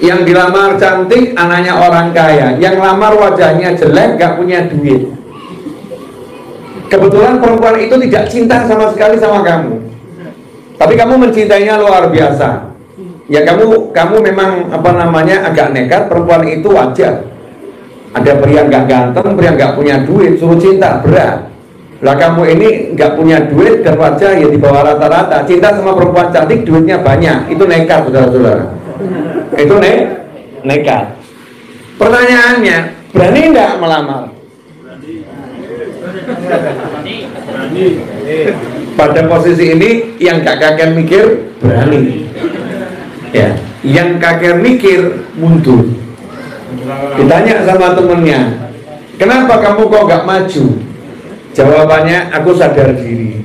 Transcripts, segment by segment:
Yang dilamar cantik, anaknya orang kaya. Yang lamar wajahnya jelek, gak punya duit. Kebetulan perempuan itu tidak cinta sama sekali sama kamu, tapi kamu mencintainya luar biasa. Ya kamu memang agak nekat. Perempuan itu wajar. Ada pria gak ganteng, pria gak punya duit, suruh cinta, berat. Lah kamu ini gak punya duit dan wajah ya di bawah rata-rata. Cinta sama perempuan cantik, duitnya banyak. Itu nekat, saudara-saudara. Itu nekat. Pertanyaannya, berani nggak melamar? Berani. Pada posisi ini yang gak kakek mikir berani. Ya, yang kakek mikir mundur. Ditanya sama temennya, kenapa kamu kok gak maju? Jawabannya, aku sadar diri.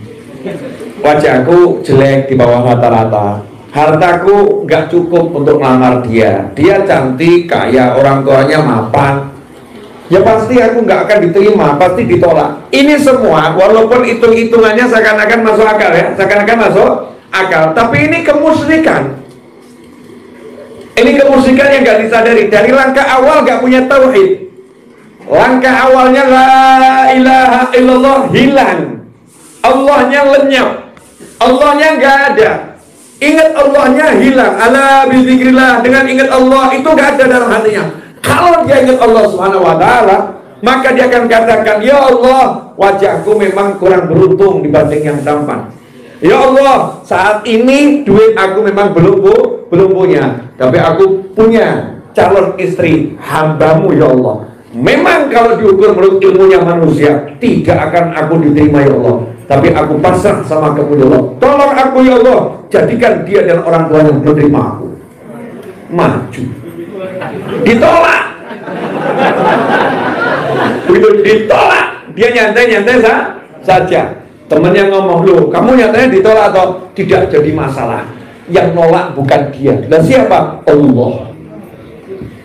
Wajahku jelek di bawah rata-rata. Hartaku gak cukup untuk melamar dia. Dia cantik, kaya, orang tuanya mapan. Ya pasti aku gak akan diterima, pasti ditolak. Ini semua, walaupun hitung-hitungannya seakan-akan masuk akal ya, seakan-akan masuk akal, tapi ini kemusyrikan. Ini kemusyrikan yang gak disadari. Dari langkah awal gak punya tauhid. Langkah awalnya la ilaha illallah hilang. Allahnya lenyap. Allahnya gak ada. Ingat Allahnya hilang. Ala bizikrillah, dengan ingat Allah itu gak ada dalam hatinya. Kalau dia ingat Allah subhanahu wa ta'ala, maka dia akan katakan, ya Allah, wajahku memang kurang beruntung dibanding yang tampan. Ya Allah, saat ini duit aku memang belum punya, tapi aku punya calon istri hambamu ya Allah. Memang kalau diukur menurut ilmunya manusia, tidak akan aku diterima ya Allah, tapi aku pasrah sama kamu ya Allah. Tolong aku ya Allah, jadikan dia dan orang tuanya menerima aku. Maju. Ditolak. Begitu ditolak, dia nyantai-nyantai saja. Temennya ngomong, loh kamu nyatanya ditolak atau tidak? Jadi masalah. Yang nolak bukan dia. Dan siapa? Allah.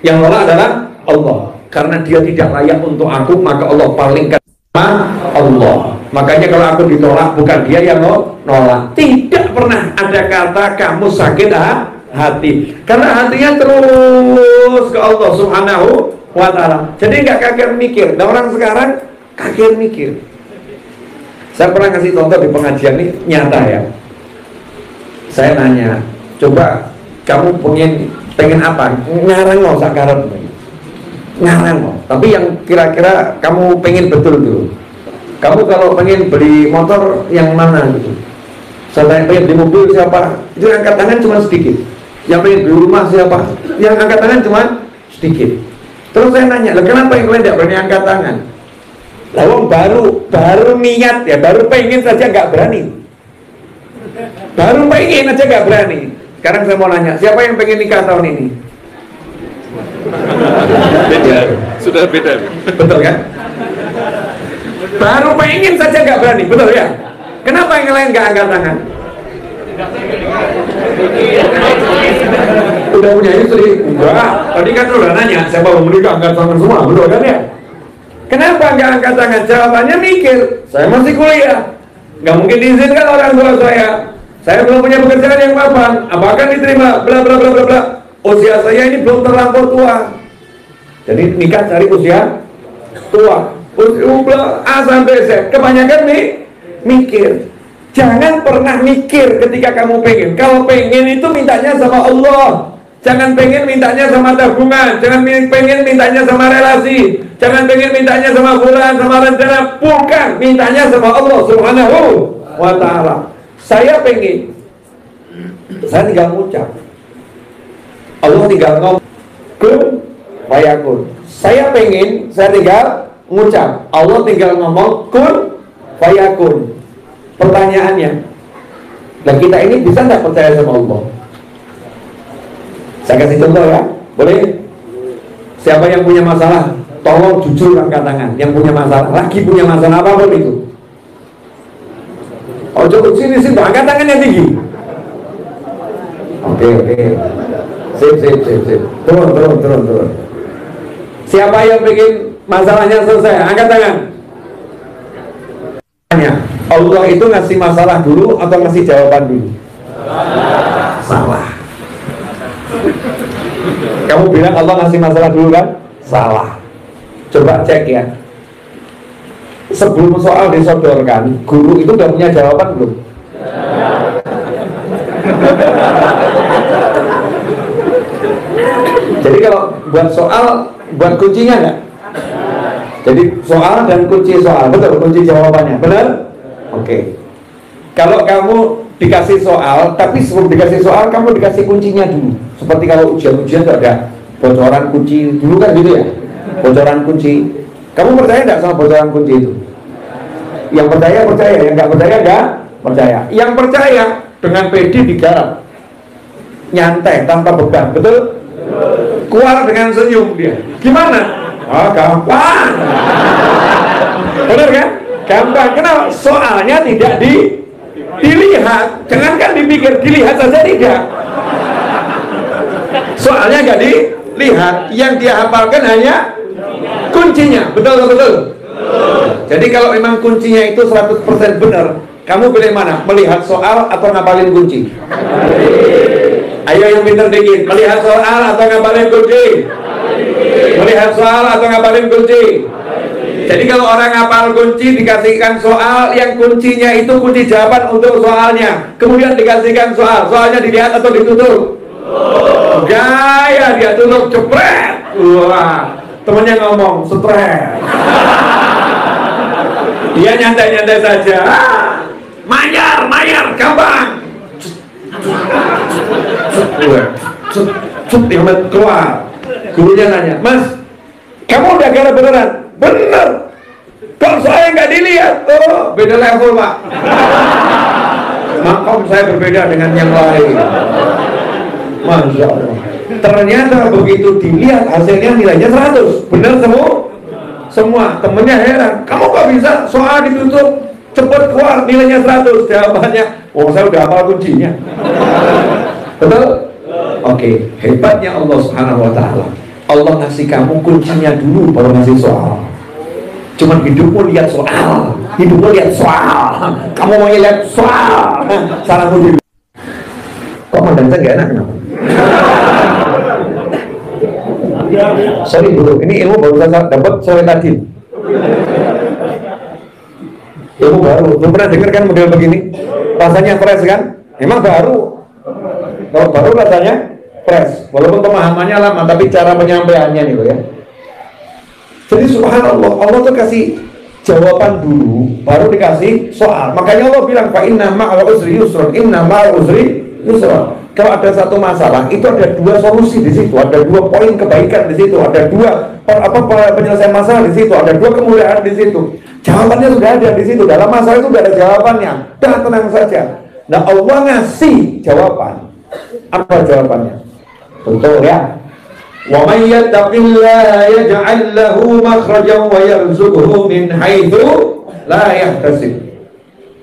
Yang nolak adalah Allah. Karena dia tidak layak untuk aku, maka Allah palingkan sama Allah. Makanya kalau aku ditolak, bukan dia yang nolak. Tidak pernah ada kata kamu sakit hati, karena hatinya terus ke Allah subhanahu wa ta'ala. Jadi nggak kakek mikir. Nah orang sekarang kakek mikir. Saya pernah kasih contoh di pengajian ini, nyata ya. Saya nanya, coba kamu pengen apa? Ngarang mau sakarep, ngarang mau. Tapi yang kira-kira kamu pengen betul dulu. Kamu kalau pengen beli motor yang mana gitu? Saya pengen beli mobil siapa? Itu angkat tangan cuma sedikit. Yang pengen beli rumah siapa? Yang angkat tangan cuma sedikit. Terus saya nanya, lah kenapa yang lain tidak berani angkat tangan? Lawang baru niat ya, baru pengen saja nggak berani. Baru pengen aja nggak berani. Sekarang saya mau nanya, siapa yang pengen nikah tahun ini? Beda, sudah beda. Betul kan? Baru pengen saja nggak berani, betul ya? Kenapa yang lain nggak angkat tangan? Udah punya istri? Enggak. Tadi kan udah nanya, siapa mau menikah angkat tangan semua, betul kan ya? Kenapa nggak angkat tangan? Jawabannya mikir, saya masih kuliah, nggak mungkin diizinkan orang tua saya belum punya pekerjaan yang mapan, apakah diterima? Bla bla bla bla bla. Usia saya ini belum terlampau tua, jadi nikah cari usia tua. Usia A sampai Z, kebanyakan mikir. Jangan pernah mikir ketika kamu pengen. Kalau pengen itu mintanya sama Allah. Jangan pengen mintanya sama tabungan. Jangan pengen mintanya sama relasi. Jangan pengen mintanya sama bulan, sama rencana. Bukan, mintanya sama Allah subhanahu wa ta'ala. Saya pengen, saya tinggal ngucap. Allah tinggal ngomong kun fayakun. Saya pengen, saya tinggal ngucap. Allah tinggal ngomong kun fayakun. Pertanyaannya, nah kita ini bisa nggak percaya sama Allah? Saya kasih contoh ya, boleh? Siapa yang punya masalah, tolong jujur angkat tangan. Yang punya masalah, lagi punya masalah apapun itu. Oh cukup sini angkat tangannya tinggi. Oke. Sip. Turun. Siapa yang bikin masalahnya selesai, angkat tangan. Allah itu ngasih masalah dulu atau ngasih jawaban dulu? Salah. Kamu bilang Allah ngasih masalah dulu kan? Salah. Coba cek ya. Sebelum soal disodorkan, guru itu udah punya jawaban belum? Jadi kalau buat soal, buat kuncinya nggak? Jadi soal dan kunci soal, betul kunci jawabannya, benar? Oke. Kalau kamu dikasih soal, tapi sebelum dikasih soal kamu dikasih kuncinya dulu. Seperti kalau ujian-ujian itu ada bocoran kunci dulu kan gitu ya? Bocoran kunci. Kamu percaya nggak sama bocoran kunci itu? Yang percaya percaya, yang nggak percaya nggak percaya. Yang percaya dengan pede digarap, nyantai tanpa beban, betul? Keluar dengan senyum dia. Gimana? Oh, gampang. Benar kan? Gampang. Kenapa? Soalnya tidak dilihat. Jangankan dipikir, dilihat saja tidak. Soalnya nggak dilihat. Yang dia hafalkan hanya kuncinya. Betul. Jadi kalau memang kuncinya itu 100% benar, kamu pilih mana? Melihat soal atau ngapalin kunci? Ayo yang pintar dikit. Melihat soal atau ngapalin kunci? Melihat soal atau ngapalin kunci? Jadi kalau orang ngapal kunci dikasihkan soal, yang kuncinya itu kunci jawaban untuk soalnya. Kemudian dikasihkan soal, soalnya dilihat atau ditutup? Gaya dia tutup, jepret. Wah, temannya ngomong, stres. Dia nyantai-nyantai saja. Mayar, gampang. Keluar. Gurunya nanya, Mas, kamu udah gara beneran? Bener. Kok saya nggak dilihat? Oh, beda level Pak. Makom saya berbeda dengan yang lain. Masya Allah. Ternyata begitu dilihat hasilnya nilainya 100. Bener semua. Temennya heran. Kamu kok bisa soal ditutup cepet keluar nilainya 100? Jawabannya, oh saya udah hafal kuncinya. Betul? Oke, hebatnya Allah Subhanahu wa Ta'ala. Allah ngasih kamu kuncinya dulu baru ngasih soal. Cuman hidupmu lihat soal, hidupmu lihat soal. Kamu mau lihat soal, salahmu dulu. Kok mandang gak enak kenapa? Sorry dulu, ini ilmu baru saya dapat sore tadi. Ilmu baru, belum pernah dengar kan model begini? Rasanya fresh kan? Emang baru. Kalau baru rasanya fresh, walaupun pemahamannya lama, tapi cara penyampaiannya nih ya. Jadi subhanallah, Allah tuh kasih jawaban dulu, baru dikasih soal. Makanya Allah bilang, fa inna ma'al usri yusra, inna ma'al usri yusra. Kalau ada satu masalah, itu ada dua solusi di situ, ada dua poin kebaikan di situ, ada dua penyelesaian masalah di situ, ada dua kemuliaan di situ. Jawabannya sudah ada di situ. Dalam masalah itu sudah ada jawabannya. Dah tenang saja. Nah Allah ngasih jawaban. Apa jawabannya? Betul ya. Wa may yattaqillaha yaj'al lahu makhrajan wa yarzuqhu min haitsu la yahtasib.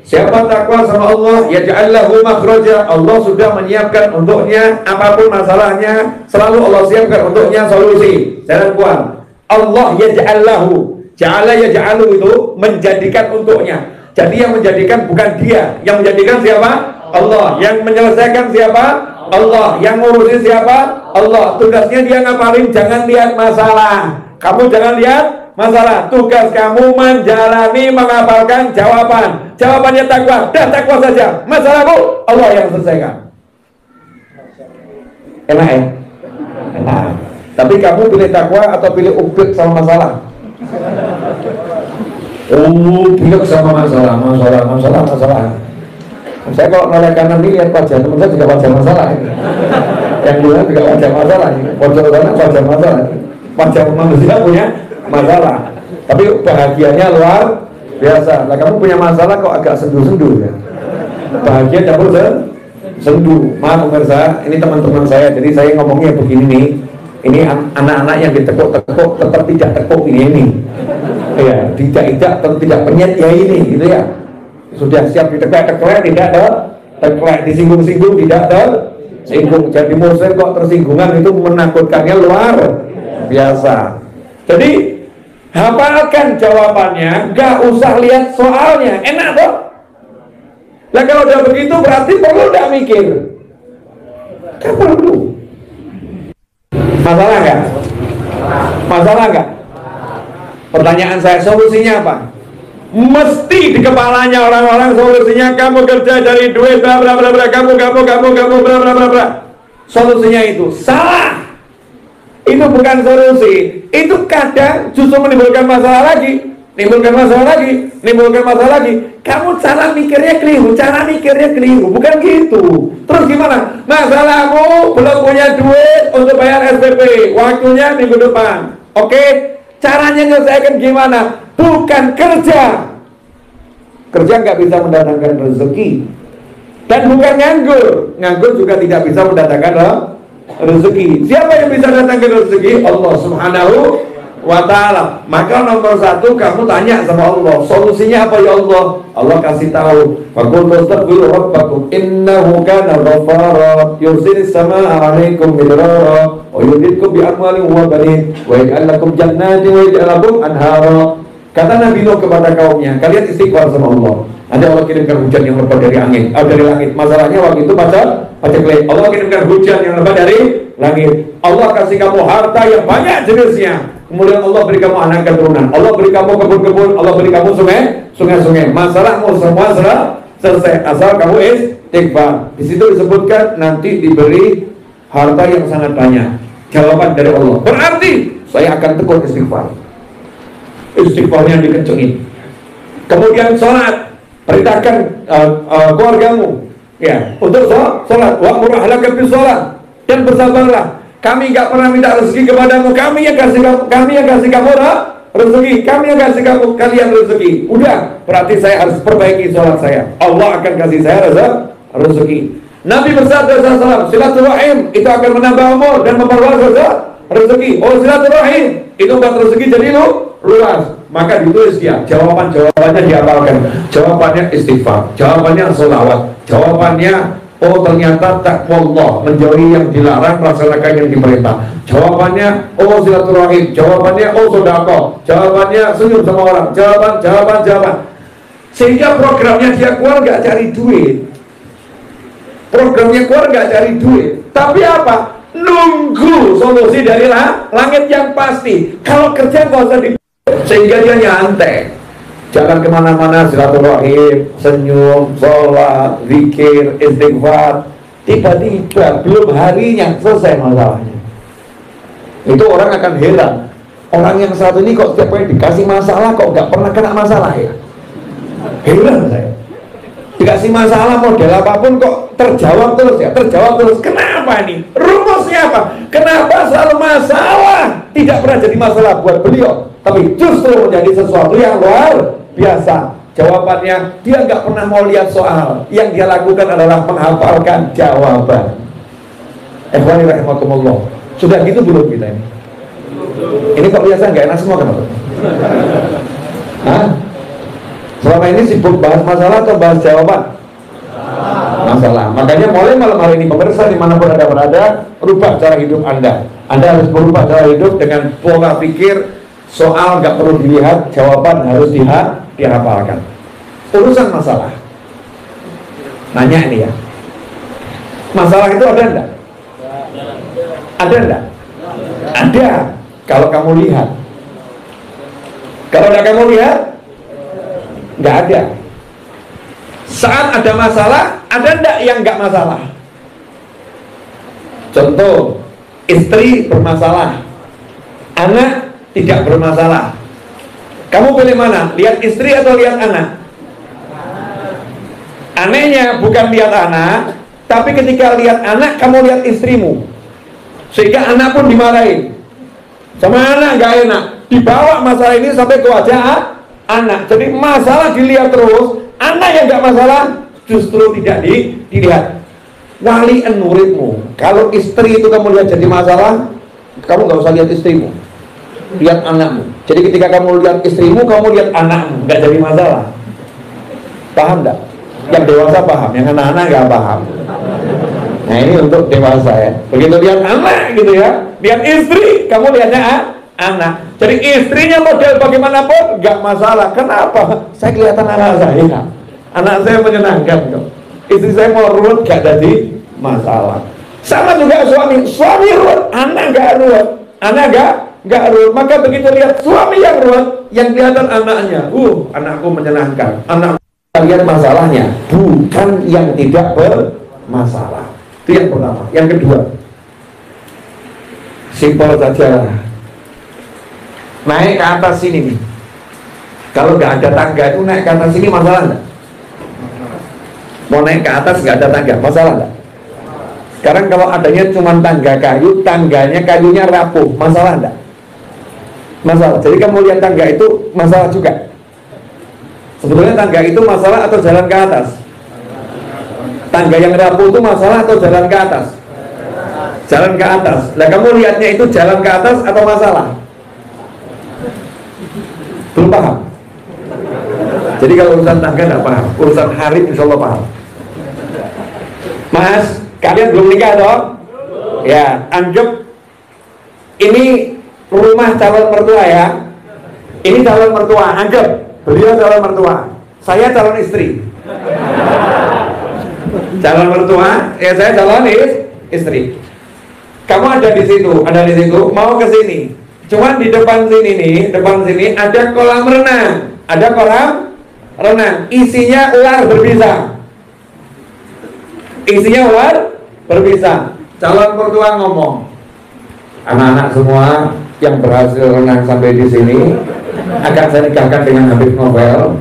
Siapa takwa sama Allah, yaj'al lahu makhraja, Allah sudah menyiapkan untuknya apapun masalahnya, selalu Allah siapkan untuknya solusi, jalan keluar. Allah yaj'al lahu, ja'ala yaj'alu itu menjadikan untuknya. Jadi yang menjadikan bukan dia, yang menjadikan siapa? Allah. Yang menyelesaikan siapa? Allah. Yang ngurusin siapa? Allah. Tugasnya dia ngapalin, jangan lihat masalah. Kamu jangan lihat masalah. Tugas kamu menjalani, menghafalkan jawaban. Jawabannya takwa. Dah takwa saja. Masalahmu Allah yang selesaikan. Enak ya? Enak. Tapi kamu pilih takwa atau pilih ubek sama masalah? Oh, pilih sama masalah. Saya kalau nolak kanan ini lihat wajah teman saya juga wajah masalah ini. Yang dulu juga wajah masalah ini. Wajah wajah masalah. Wajah manusia punya masalah. Tapi bahagianya luar biasa. Nah kamu punya masalah kok agak sendu-sendu ya. Bahagia campur sendu. Maaf pemirsa, ini teman-teman saya. Jadi saya ngomongnya begini nih. Ini anak-anak yang ditekuk-tekuk tetap tidak tekuk ini. Ya, tidak tidak penyet ya ini gitu ya. Sudah siap diteklek-teklek, tidak teklek, disinggung-singgung, tidak tersinggung. Jadi muslim kok tersinggungan itu menakutkannya luar biasa. Jadi hafalkan jawabannya, gak usah lihat soalnya, enak toh? Nah kalau udah begitu berarti perlu gak mikir? Kan perlu. Masalah nggak? Masalah nggak? Pertanyaan saya, solusinya apa? Mesti di kepalanya orang-orang solusinya kamu kerja cari duit bla bla bla bla, kamu bla bla bla bla. Solusinya itu salah. Itu bukan solusi. Itu kadang justru menimbulkan masalah lagi. Nimbulkan masalah lagi. Kamu cara mikirnya keliru, bukan gitu. Terus gimana? Masalahmu belum punya duit untuk bayar SPP, waktunya minggu depan. Oke? Caranya nyelesaikan gimana? Bukan kerja. Kerja nggak bisa mendatangkan rezeki. Dan bukan nganggur juga tidak bisa mendatangkan rezeki. Siapa yang bisa datangkan rezeki? Allah Subhanahu wa ta'ala. Maka nomor satu kamu tanya sama Allah, solusinya apa ya Allah? Allah kasih tahu, faqul tastaghfiru rabbakum innahu kana ghaffara yursilis samaa'a 'alaikum midrara wa yumdidkum bi amwalin wa banin wa yaj'al lakum jannatin wa yaj'al lakum anhara. Kata Nabi Nuh kepada kaumnya, kalian istighfar sama Allah. Nanti Allah kirimkan hujan yang lebat dari angin, dari langit. Masalahnya waktu itu paceklik. Allah kirimkan hujan yang lebat dari langit. Allah kasih kamu harta yang banyak jenisnya. Kemudian Allah beri kamu anak keturunan. Allah beri kamu kebun-kebun. Allah beri kamu sungai-sungai. Masalahmu semua selesai asal kamu istighfar. Di situ disebutkan nanti diberi harta yang sangat banyak. Jawaban dari Allah. Berarti saya akan tekun istighfar. Istighfarnya dikencengin. Kemudian sholat, perintahkan keluargamu ya untuk sholat. Wa'mur ahlaka bis sholat, dan bersabarlah. Kami nggak pernah minta rezeki kepadamu, kami yang kasih kamu rezeki, kami yang kasih kalian rezeki. Udah, berarti saya harus perbaiki sholat saya. Allah akan kasih saya rezeki. Nabi bersabda SAW, silaturahim itu akan menambah umur dan memperluas rezeki. Oh, silaturahim itu buat rezeki jadi luas. Maka ditulis dia, jawabannya dihafalkan. Jawabannya istighfar, jawabannya sholawat, jawabannya oh ternyata taqwallah, menjauhi yang dilarang, melaksanakan yang diperintah. Jawabannya oh silaturahim, jawabannya oh sedekah, jawabannya senyum sama orang. Jawaban. Sehingga programnya dia keluar nggak cari duit. Tapi apa? Nunggu solusi dari langit yang pasti. Kalau kerja nggak usah sehingga dia nyantai, jalan kemana-mana, silaturahim, senyum, sholat, zikir, istighfar. Tiba-tiba belum harinya selesai masalahnya. Itu orang akan heran, orang yang satu ini kok setiap kali dikasih masalah kok nggak pernah kena masalah ya. Heran saya, dikasih masalah model apapun kok terjawab terus. Kenapa nih? Rumusnya apa? Kenapa selalu masalah tidak pernah jadi masalah buat beliau, tapi justru menjadi sesuatu yang luar biasa? Jawabannya, dia nggak pernah mau lihat soal. Yang dia lakukan adalah menghafalkan jawaban. Ikhwani rahimakumullah. Sudah gitu belum kita ini? Ini kok biasa nggak enak semua kenapa? Hah? Selama ini sibuk bahas masalah atau bahas jawaban? Masalah. Makanya mulai malam hari ini pemirsa dimanapun Anda berada, rubah cara hidup Anda. Anda harus berubah cara hidup dengan pola pikir. Soal nggak perlu dilihat, jawaban harus dihafalkan. Urusan masalah, nanya ini ya, masalah itu ada enggak? Ada enggak? Ada. Kalau kamu lihat, kalau enggak kamu lihat, nggak ada. Saat ada masalah, ada enggak yang nggak masalah? Contoh, istri bermasalah, anak tidak bermasalah. Kamu pilih mana? Lihat istri atau lihat anak? Anehnya bukan lihat anak, tapi ketika lihat anak, kamu lihat istrimu. Sehingga anak pun dimarahin. Sama anak gak enak, dibawa masalah ini sampai ke wajah anak. Jadi masalah dilihat terus, anak yang gak masalah justru tidak dilihat. Walian muridmu. Kalau istri itu kamu lihat jadi masalah, kamu gak usah lihat istrimu, lihat anakmu. Jadi ketika kamu lihat istrimu, kamu lihat anakmu, nggak jadi masalah. Paham nggak? Yang dewasa paham, yang anak-anak nggak paham. Nah ini untuk dewasa ya. Begitu lihat anak gitu ya, lihat istri, kamu lihatnya anak. Jadi istrinya model bagaimanapun nggak masalah. Kenapa? Saya kelihatan anak saya menyenangkan kok. Istri saya mau ruwet nggak jadi masalah. Sama juga suami ruwet, anak nggak ruwet. Maka begitu lihat suami yang ruwet, yang kelihatan anaknya, anakku menyenangkan. Anakku lihat masalahnya, bukan yang tidak bermasalah. Itu yang pertama. Yang kedua, simpel saja, naik ke atas sini nih. Kalau nggak ada tangga itu naik ke atas sini masalah nggak? Mau naik ke atas nggak ada tangga, masalah nggak? Sekarang kalau adanya cuma tangga kayu, tangganya kayunya rapuh, masalah nggak? Masalah. Jadi kamu lihat tangga itu masalah juga. Sebetulnya tangga itu masalah atau jalan ke atas? Tangga yang rapuh itu masalah atau jalan ke atas? Jalan ke atas. Nah kamu lihatnya itu jalan ke atas atau masalah? Belum paham? Jadi kalau urusan tangga nggak paham, urusan harib insya Allah paham. Mas, kalian belum nikah dong? Ya, anggap ini rumah calon mertua ya. Ini calon mertua, anggap beliau calon mertua, saya calon istri. Calon mertua, ya saya calon istri. Kamu ada di situ, mau ke sini. Cuman di depan sini ada kolam renang, isinya ular berbisa. Calon mertua ngomong, anak-anak semua yang berhasil renang sampai di sini akan saya nikahkan dengan Habib Novel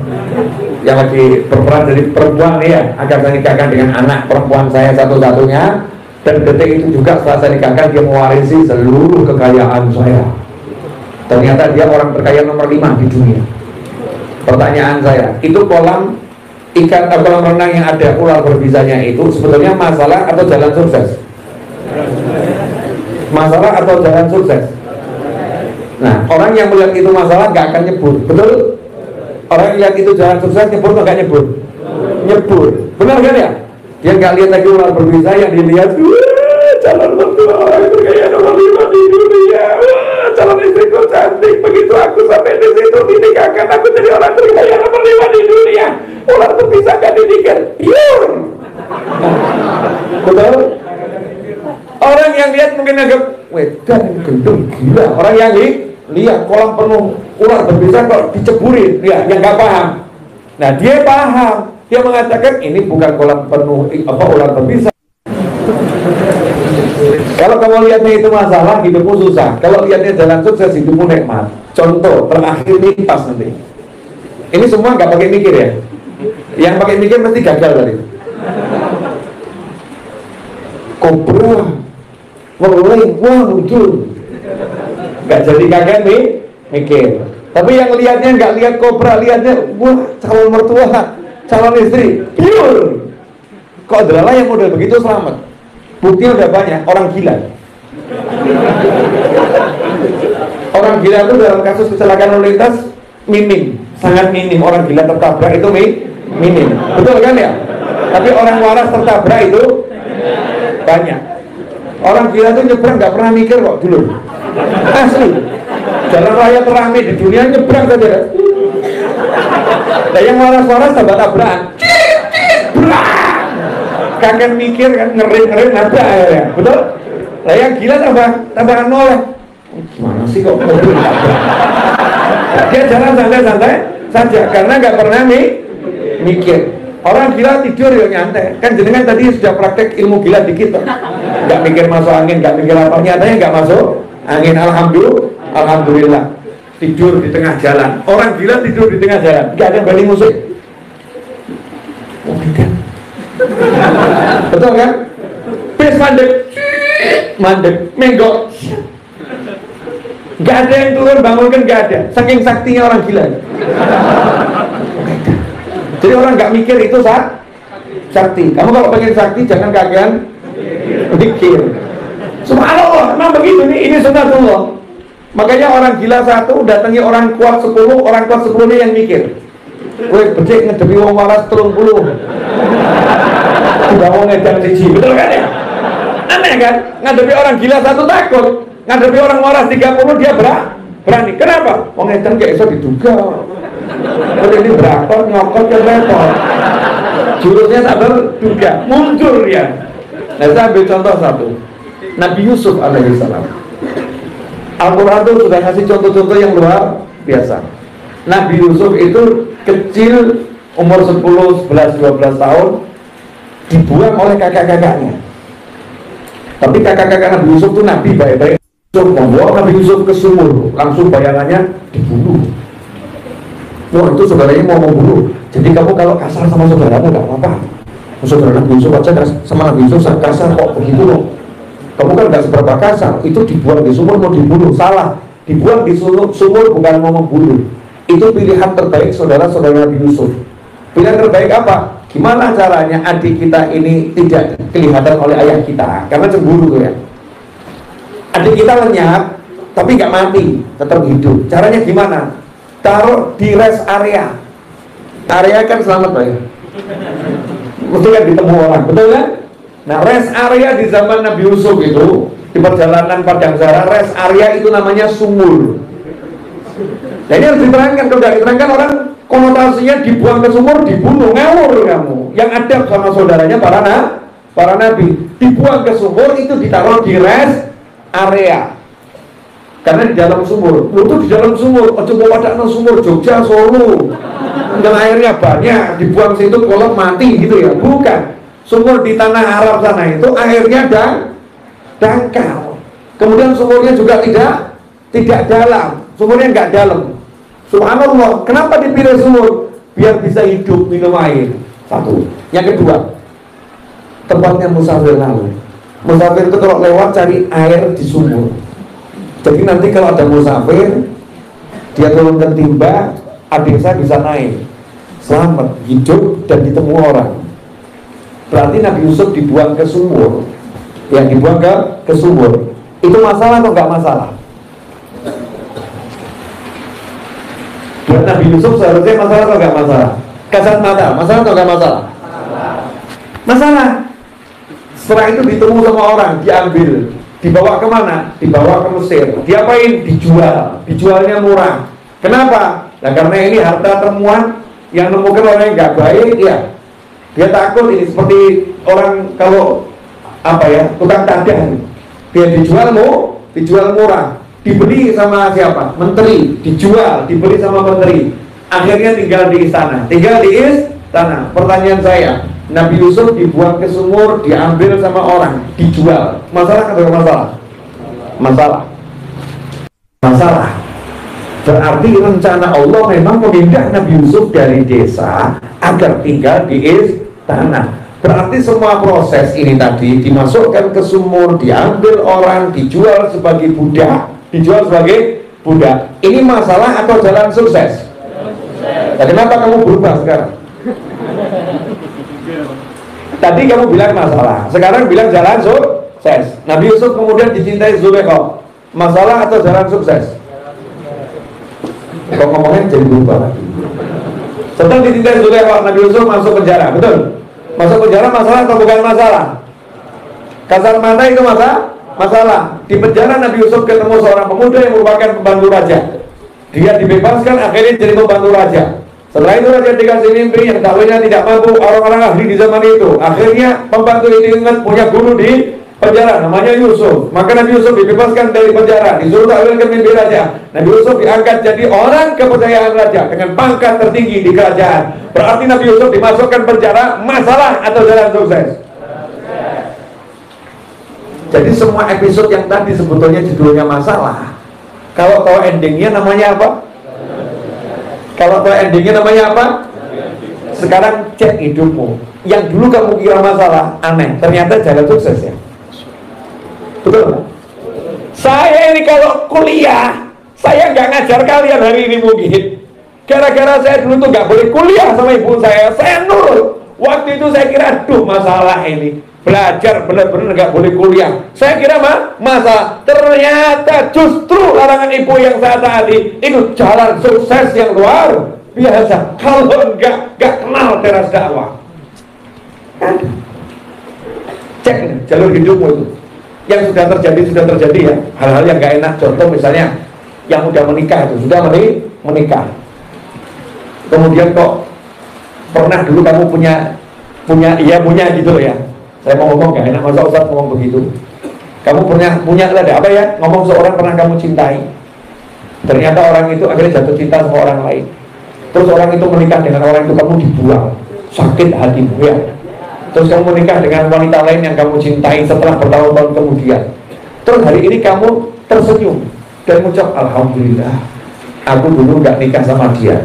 yang lagi berperan jadi perempuan nih ya, akan saya nikahkan dengan anak perempuan saya satu-satunya, dan detik itu juga setelah saya nikahkan dia mewarisi seluruh kekayaan saya. Ternyata dia orang terkaya nomor 5 di dunia. Pertanyaan saya, itu kolam ikan atau kolam renang yang ada ular berbisanya itu sebetulnya masalah atau jalan sukses? Masalah atau jalan sukses? Nah, orang yang melihat itu masalah nggak akan nyebur, betul? Orang yang lihat itu jalan sukses nyebur atau nggak nyebur? Nyebur, benar kan ya? Dia nggak lihat lagi ular berbisa, yang dilihat calon mertua orang terkaya nomor 5 di dunia, calon istriku cantik, begitu aku sampai di situ dinikahkan aku jadi orang terkaya nomor 5 di dunia, ular berbisa nggak dipikir, betul? Orang yang lihat mungkin agak wedan gendeng gila. Orang yang lihat kolam penuh ular berbisa kok diceburin, ya yang nggak paham. Nah dia paham, dia mengatakan ini bukan kolam penuh ular berbisa. Kalau kamu lihatnya itu masalah, hidupmu susah. Kalau lihatnya jalan sukses, hidupmu nikmat. Contoh terakhir nih pas nanti. Ini semua nggak pakai mikir ya. Yang pakai mikir pasti gagal tadi. Kobra, wah muncul. Nggak jadi kaget nih mikir. Tapi yang lihatnya nggak lihat kobra, lihatnya wah calon mertua, calon istri, pure. Kok adalah yang model begitu selamat. Buktinya udah banyak, orang gila. Orang gila itu dalam kasus kecelakaan lalu lintas minim, sangat minim. Orang gila tertabrak itu minim, betul kan ya? Tapi orang waras tertabrak itu banyak. Orang gila itu nyebrang nggak pernah mikir kok dulu. Asli. Jalan raya teramai di dunia nyebrang saja. Nah yang waras-waras tambah tabrakan. Kakek mikir kan, ngeri nabrak akhirnya, betul? Lah yang gila tambahan noleh. Gimana sih kok mobil nabrak? Dia jalan santai-santai saja karena nggak pernah mikir. Orang gila tidur ya nyantai. Kan jenengan tadi sudah praktek ilmu gila dikit toh. Nggak mikir masuk angin, nggak mikir apa, nyatanya nggak masuk angin. Alhamdulillah. Tidur di tengah jalan. Orang gila tidur di tengah jalan, nggak ada yang berani musik. Betul kan? Bis mandek, menggok. Gak ada yang turun bangunkan, gak ada. Saking saktinya orang gila. Jadi orang gak mikir itu sakti. Kamu kalau pengen sakti jangan kakean mikir. Subhanallah, memang begitu nih. Ini sunatullah. Makanya orang gila satu datangi orang kuat 10, orang kuat 10 ini yang mikir. Gue becek ngedepi wong waras 30. Tidak mau ngedang siji, betul kan ya? Aneh kan? Ngadepi orang gila satu takut, ngadepi orang waras 30 dia berani. Kenapa? Wong ngedang gak bisa diduga. Kalau ini berakor, nyokot, ya repot. Jurusnya tak berduga, mundur ya. Nah, saya ambil contoh satu, Nabi Yusuf alaihissalam. Al-Quran itu sudah kasih contoh-contoh yang luar biasa. Nabi Yusuf itu kecil, umur 10, 11, 12 tahun, dibuang oleh kakak-kakaknya. Tapi kakak-kakak Nabi Yusuf itu Nabi baik-baik. Yusuf membawa Nabi Yusuf ke sumur, langsung bayangannya dibunuh. Wah, itu saudaranya mau membunuh. Jadi kamu kalau kasar sama saudaramu gak apa-apa. Saudara Nabi Yusuf aja sama Nabi Yusuf kasar kok begitu loh. Kamu kan gak seberapa kasar. Itu dibuang di sumur mau dibunuh. Salah, dibuang di sumur bukan mau membunuh. Itu pilihan terbaik saudara-saudara Nabi Yusuf. Pilihan terbaik apa? Gimana caranya adik kita ini tidak kelihatan oleh ayah kita? Karena cemburu tuh ya. Adik kita lenyap tapi gak mati, tetap hidup. Caranya gimana? Taruh di rest area. Area kan selamat Pak ya. Mesti kan ditemu orang, betul kan? Nah, rest area di zaman Nabi Yusuf itu, di perjalanan Padang Zara, rest area itu namanya sumur. Nah, ini harus diterangkan. Kalau tidak diterangkan orang konotasinya dibuang ke sumur, dibunuh, ngawur kamu. Yang adab sama saudaranya para nabi. Dibuang ke sumur itu ditaruh di rest area. Karena di dalam sumur, itu di dalam sumur, coba pada sumur Jogja, Solo, dan airnya banyak, dibuang situ kolom mati gitu ya, bukan. Sumur di tanah Arab sana itu airnya dangkal. Kemudian sumurnya juga tidak dalam, sumurnya nggak dalam. Subhanallah, kenapa dipilih sumur? Biar bisa hidup minum air. Satu. Yang kedua, tempatnya musafir lalu. Musafir itu kalau lewat cari air di sumur. Jadi nanti kalau ada musafir, dia turunkan timba, adik saya bisa naik, selamat, hidup dan ditemu orang. Berarti Nabi Yusuf dibuang ke sumur. Yang dibuang ke sumur. Itu masalah atau enggak masalah? Buat Nabi Yusuf seharusnya masalah atau enggak masalah? Kasat mata, masalah atau enggak masalah? Masalah. Setelah itu ditemu sama orang, diambil, dibawa kemana? Dibawa ke Mesir. Diapain? Dijual. Dijualnya murah. Kenapa? Nah, karena ini harta temuan yang nemukan orang yang enggak baik, ya. Dia takut ini seperti orang kalau apa ya, tukang tadah. Dia dijual murah, dibeli sama siapa? Menteri, dijual, dibeli sama menteri. Akhirnya tinggal di istana. Pertanyaan saya, Nabi Yusuf dibuang ke sumur, diambil sama orang, dijual. Masalah atau masalah? Masalah. Berarti rencana Allah memang memindah Nabi Yusuf dari desa agar tinggal di istana. Berarti semua proses ini tadi dimasukkan ke sumur, diambil orang, dijual sebagai budak. Ini masalah atau jalan sukses? Nah, kenapa kamu berubah sekarang? Tadi kamu bilang masalah, sekarang bilang jalan sukses. Nabi Yusuf kemudian dicintai Zulaikha. Masalah atau jalan sukses? Kok ngomongnya jadi berubah lagi. Setelah ditindak Zulaikha, Nabi Yusuf masuk penjara, betul? Masuk penjara masalah atau bukan masalah? Kasar mata itu masalah. Di penjara Nabi Yusuf ketemu seorang pemuda yang merupakan pembantu raja. Dia dibebaskan, akhirnya jadi pembantu raja. Setelah itu raja dikasih mimpi yang tahunya tidak mampu, orang-orang ahli di zaman itu. Akhirnya pembantu ini ingat punya guru di penjara, namanya Yusuf. Maka Nabi Yusuf dibebaskan dari penjara, disuruh takwilkan mimpi raja. Nabi Yusuf diangkat jadi orang kepercayaan raja dengan pangkat tertinggi di kerajaan. Berarti Nabi Yusuf dimasukkan penjara, masalah atau jalan sukses? Jadi semua episode yang tadi sebetulnya judulnya masalah. Kalau tahu endingnya namanya apa? Sekarang cek hidupmu. Yang dulu kamu kira masalah, aneh, ternyata jalan sukses ya. Betul? Saya ini kalau kuliah, saya nggak ngajar kalian hari ini mungkin. Gara-gara saya dulu tuh nggak boleh kuliah sama ibu saya nurut. Waktu itu saya kira, aduh masalah ini. Belajar benar-benar nggak boleh kuliah. Saya kira masalah. Ternyata justru larangan ibu yang saya taati itu jalan sukses yang luar biasa. Kalau nggak kenal teras dakwah. Cek jalur hidupmu itu. Yang sudah terjadi ya. Hal-hal yang nggak enak. Contoh misalnya yang udah menikah itu sudah menikah. Kemudian kok pernah dulu kamu punya gitu ya. Saya mau ngomong gak enak, masa Ustaz ngomong begitu. Kamu punya ada apa ya? Ngomong seorang pernah kamu cintai. Ternyata orang itu akhirnya jatuh cinta sama orang lain. Terus orang itu menikah dengan orang itu, kamu dibuang. Sakit hatimu ya. Terus kamu menikah dengan wanita lain yang kamu cintai setelah bertahun-tahun kemudian. Terus hari ini kamu tersenyum dan mengucap alhamdulillah, aku dulu gak nikah sama dia.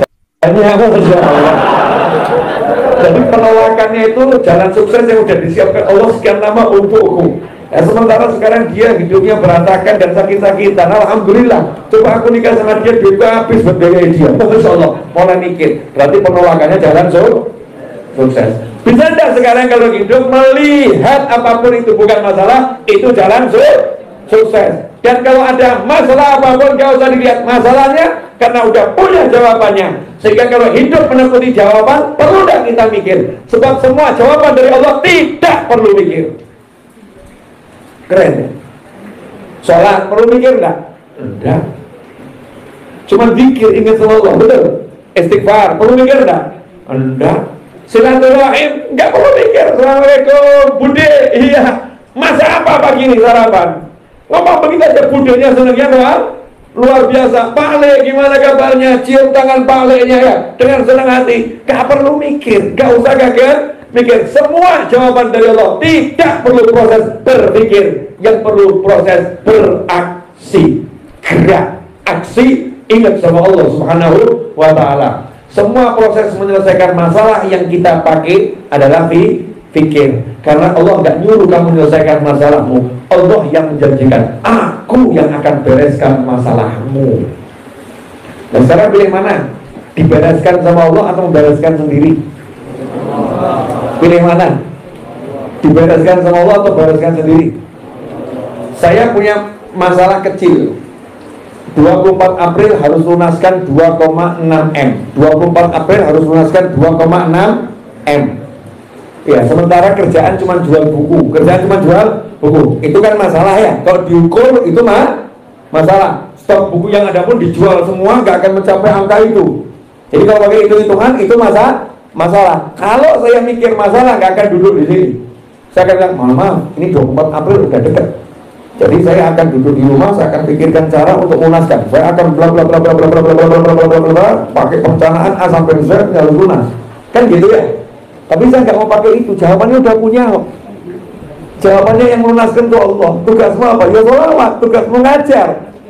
Jadi penolakannya itu jalan sukses yang sudah disiapkan Allah sekian lama untukku. Ya, sementara sekarang dia hidupnya berantakan dan sakit-sakitan. Alhamdulillah, coba aku nikah sama dia, duitku habis buat biaya dia. Masya Allah, mulai mikir. Berarti penolakannya jalan sukses. Bisa tidak sekarang kalau hidup melihat apapun itu bukan masalah, itu jalan sukses. Dan kalau ada masalah apapun, gak usah dilihat masalahnya, karena udah punya jawabannya. Sehingga kalau hidup menekuti jawaban, perlu tidak kita mikir. Sebab semua jawaban dari Allah tidak perlu mikir. Keren ya? Sholat perlu mikir enggak? Enggak. Cuma zikir, ingat sama Allah, betul? Istighfar perlu mikir enggak? Enggak. Silaturahim enggak perlu mikir. Assalamualaikum, bude, iya. Masa apa pagi ini sarapan? Ngomong begitu aja, budenya senangnya doang. Luar biasa. Pak Le, gimana kabarnya? Cium tangan Pak Le-nya ya, dengan senang hati. Gak perlu mikir, gak usah kaget mikir. Semua jawaban dari Allah. Tidak perlu proses berpikir, yang perlu proses beraksi. Gerak, aksi, ingat sama Allah Subhanahu wa ta'ala. Semua proses menyelesaikan masalah yang kita pakai adalah fikir. Karena Allah nggak nyuruh kamu menyelesaikan masalahmu. Allah yang menjanjikan, aku yang akan bereskan masalahmu. Dan sekarang pilih mana? Dibereskan sama Allah atau membereskan sendiri? Pilih mana? Dibereskan sama Allah atau bereskan sendiri? Saya punya masalah kecil. 24 April harus lunaskan 2,6 M. 24 April harus lunaskan 2,6 M. Ya, sementara kerjaan cuma jual buku. Kerjaan cuma jual buku. Itu kan masalah ya. Kalau diukur itu masalah. Stok buku yang ada pun dijual semua, nggak akan mencapai angka itu. Jadi kalau pakai hitung-hitungan itu masalah. Kalau saya mikir masalah, nggak akan duduk di sini. Saya akan bilang, maaf, ini 24 April udah dekat. Jadi saya akan duduk di rumah, saya akan pikirkan cara untuk lunaskan. Saya akan bla bla bla bla bla bla bla bla bla bla bla bla pakai perencanaan A sampai Z harus lunas. Kan gitu ya. Tapi saya nggak mau pakai itu. Jawabannya udah punya kok. Jawabannya yang melunaskan itu Allah. Tugasmu apa? Ya sholawat. Tugasmu ngajar.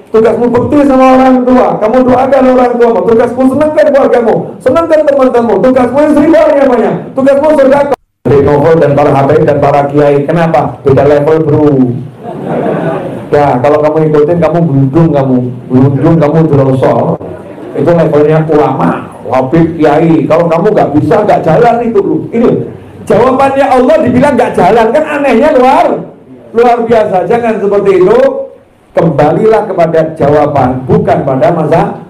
Tugasmu bekti sama orang tua. Kamu doakan orang tuamu. Tugasmu senangkan keluargamu. Senangkan teman-temanmu. Tugasmu istighfarnya banyak. Tugasmu sedekah. Novel dan para habaib dan para kiai. Kenapa? Beda level bro. Ya kalau kamu ikutin kamu berundung kamu dirosol. Itu levelnya ulama, habib, kiai. Kalau kamu nggak bisa, nggak jalan itu loh. Ini jawabannya Allah dibilang nggak jalan, kan anehnya luar biasa. Jangan seperti itu. Kembalilah kepada jawaban, bukan pada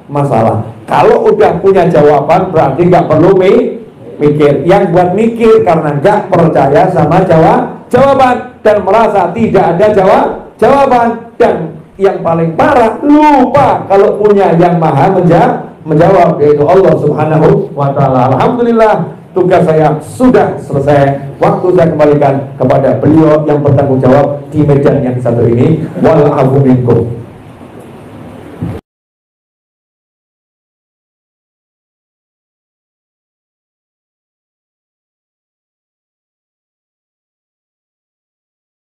masalah. Kalau udah punya jawaban, berarti nggak perlu mikir. Yang buat mikir karena nggak percaya sama jawaban dan merasa tidak ada jawaban. Dan yang paling parah, lupa kalau punya yang maha menjawab, yaitu Allah Subhanahu wa ta'ala. Alhamdulillah, tugas saya sudah selesai. Waktu saya kembalikan kepada beliau yang bertanggung jawab di medan yang satu ini. Wal afu minkum.